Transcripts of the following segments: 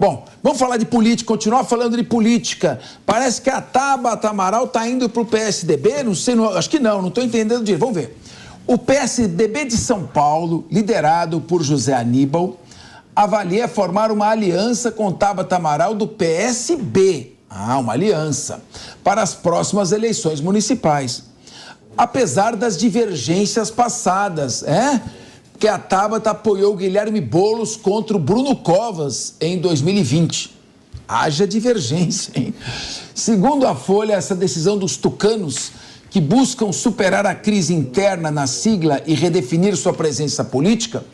Bom, vamos falar de política, continuar falando de política. Parece que a Tabata Amaral está indo para o PSDB, não sei, acho que não estou entendendo direito. Vamos ver. O PSDB de São Paulo, liderado por José Aníbal, avalia formar uma aliança com Tabata Amaral do PSB. Uma aliança, para as próximas eleições municipais. Apesar das divergências passadas, que a Tabata apoiou o Guilherme Boulos contra o Bruno Covas em 2020. Haja divergência, hein? Segundo a Folha, essa decisão dos tucanos, que buscam superar a crise interna na sigla e redefinir sua presença política,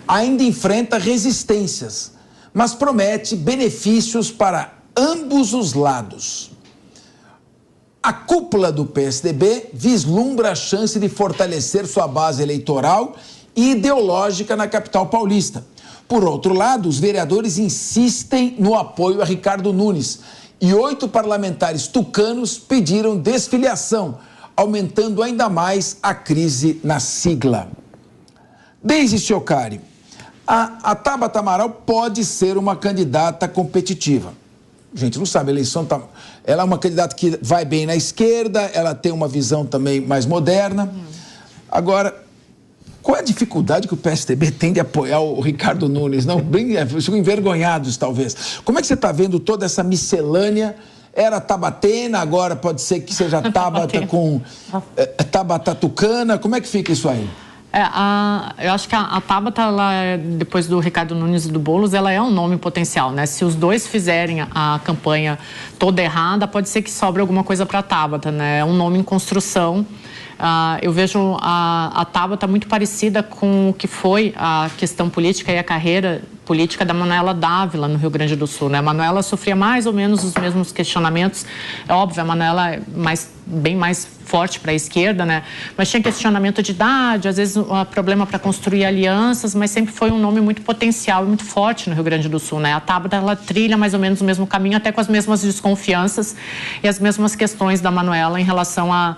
ainda enfrenta resistências, mas promete benefícios para ambos os lados. A cúpula do PSDB vislumbra a chance de fortalecer sua base eleitoral e ideológica na capital paulista. Por outro lado, os vereadores insistem no apoio a Ricardo Nunes e 8 parlamentares tucanos pediram desfiliação, aumentando ainda mais a crise na sigla. Deise Chiocari, a Tabata Amaral pode ser uma candidata competitiva. A gente não sabe, a eleição ela é uma candidata que vai bem na esquerda, ela tem uma visão também mais moderna. Agora, qual é a dificuldade que o PSDB tem de apoiar o Ricardo Nunes? Não, ficam envergonhados, talvez. Como é que você está vendo toda essa miscelânea? Era Tabatena, agora pode ser que seja Tabata com Tabata Tucana. Como é que fica isso aí? Eu acho que a Tabata, depois do Ricardo Nunes e do Boulos, ela é um nome potencial, né? Se os dois fizerem a campanha toda errada, pode ser que sobre alguma coisa para a Tabata, né? É um nome em construção. Eu vejo a Tabata muito parecida com o que foi a questão política e a carreira política da Manuela Dávila no Rio Grande do Sul, né? A Manuela sofria mais ou menos os mesmos questionamentos. É óbvio, a Manuela é bem mais forte para a esquerda, né? Mas tinha questionamento de idade, às vezes problema para construir alianças, mas sempre foi um nome muito potencial e muito forte no Rio Grande do Sul, né? A Tabata, ela trilha mais ou menos o mesmo caminho, até com as mesmas desconfianças e as mesmas questões da Manuela em relação a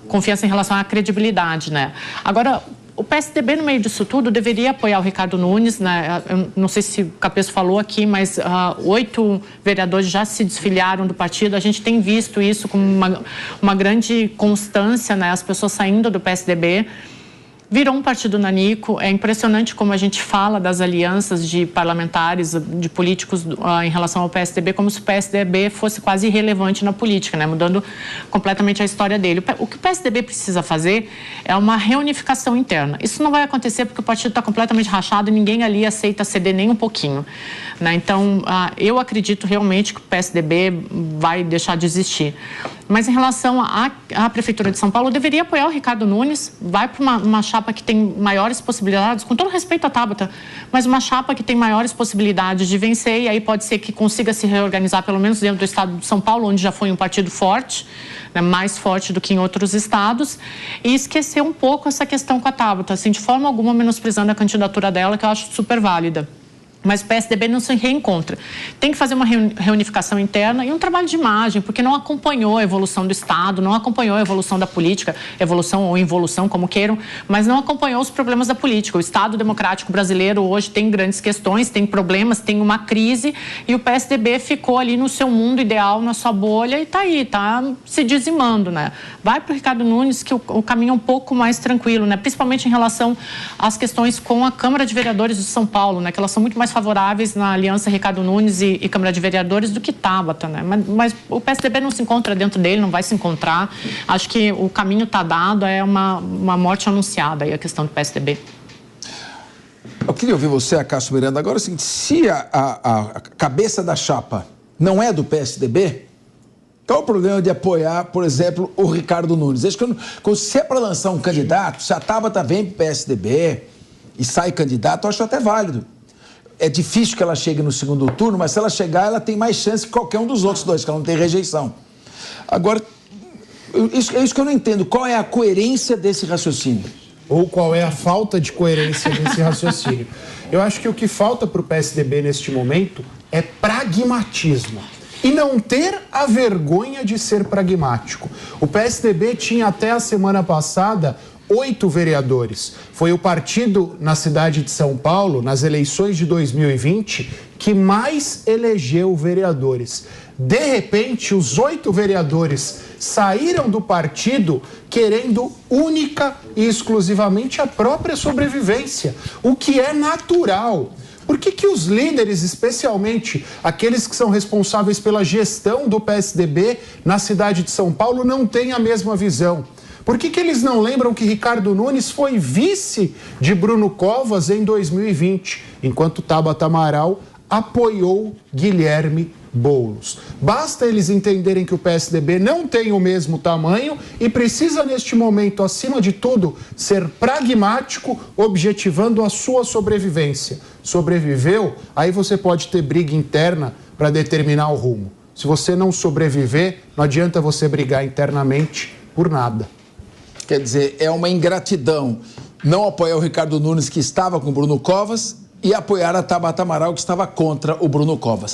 confiança em relação à credibilidade, né? Agora, o PSDB, no meio disso tudo, deveria apoiar o Ricardo Nunes, né? Eu não sei se o Capesso falou aqui, mas 8 vereadores já se desfiliaram do partido. A gente tem visto isso com uma grande constância, né? As pessoas saindo do PSDB. Virou um partido nanico. É impressionante como a gente fala das alianças de parlamentares, de políticos em relação ao PSDB, como se o PSDB fosse quase irrelevante na política, né? Mudando completamente a história dele. O que o PSDB precisa fazer é uma reunificação interna. Isso não vai acontecer porque o partido está completamente rachado e ninguém ali aceita ceder nem um pouquinho, né? Então, eu acredito realmente que o PSDB vai deixar de existir. Mas em relação à Prefeitura de São Paulo, deveria apoiar o Ricardo Nunes, vai para uma chapa que tem maiores possibilidades, com todo respeito à Tabata, mas uma chapa que tem maiores possibilidades de vencer, e aí pode ser que consiga se reorganizar, pelo menos dentro do estado de São Paulo, onde já foi um partido forte, né, mais forte do que em outros estados, e esquecer um pouco essa questão com a Tabata, assim, de forma alguma menosprezando a candidatura dela, que eu acho super válida. Mas o PSDB não se reencontra. Tem que fazer uma reunificação interna e um trabalho de imagem, porque não acompanhou a evolução do Estado, não acompanhou a evolução da política, evolução ou involução, como queiram, mas não acompanhou os problemas da política. O Estado democrático brasileiro hoje tem grandes questões, tem problemas, tem uma crise, e o PSDB ficou ali no seu mundo ideal, na sua bolha, e está aí, está se dizimando, né? Vai para o Ricardo Nunes, que o caminho é um pouco mais tranquilo, né? Principalmente em relação às questões com a Câmara de Vereadores de São Paulo, né? Que elas são muito mais favoráveis na aliança Ricardo Nunes e Câmara de Vereadores do que Tabata, né? Mas o PSDB não se encontra dentro dele, não vai se encontrar. Acho que o caminho está dado, é uma morte anunciada aí a questão do PSDB. Eu queria ouvir você, Cássio Miranda. Agora, assim, se a cabeça da chapa não é do PSDB, qual o problema de apoiar, por exemplo, o Ricardo Nunes? Acho que se é para lançar um candidato, se a Tabata vem para o PSDB e sai candidato, eu acho até válido. É difícil que ela chegue no segundo turno, mas se ela chegar, ela tem mais chance que qualquer um dos outros dois, que ela não tem rejeição. Agora, é isso que eu não entendo. Qual é a coerência desse raciocínio? Ou qual é a falta de coerência desse raciocínio? Eu acho que o que falta para o PSDB neste momento é pragmatismo. E não ter a vergonha de ser pragmático. O PSDB tinha até a semana passada 8 vereadores. Foi o partido na cidade de São Paulo, nas eleições de 2020, que mais elegeu vereadores. De repente, os 8 vereadores saíram do partido querendo única e exclusivamente a própria sobrevivência, o que é natural. Por que os líderes, especialmente aqueles que são responsáveis pela gestão do PSDB na cidade de São Paulo, não têm a mesma visão? Por que eles não lembram que Ricardo Nunes foi vice de Bruno Covas em 2020, enquanto Tabata Amaral apoiou Guilherme Boulos? Basta eles entenderem que o PSDB não tem o mesmo tamanho e precisa, neste momento, acima de tudo, ser pragmático, objetivando a sua sobrevivência. Sobreviveu, aí você pode ter briga interna para determinar o rumo. Se você não sobreviver, não adianta você brigar internamente por nada. Quer dizer, é uma ingratidão não apoiar o Ricardo Nunes, que estava com o Bruno Covas, e apoiar a Tabata Amaral, que estava contra o Bruno Covas.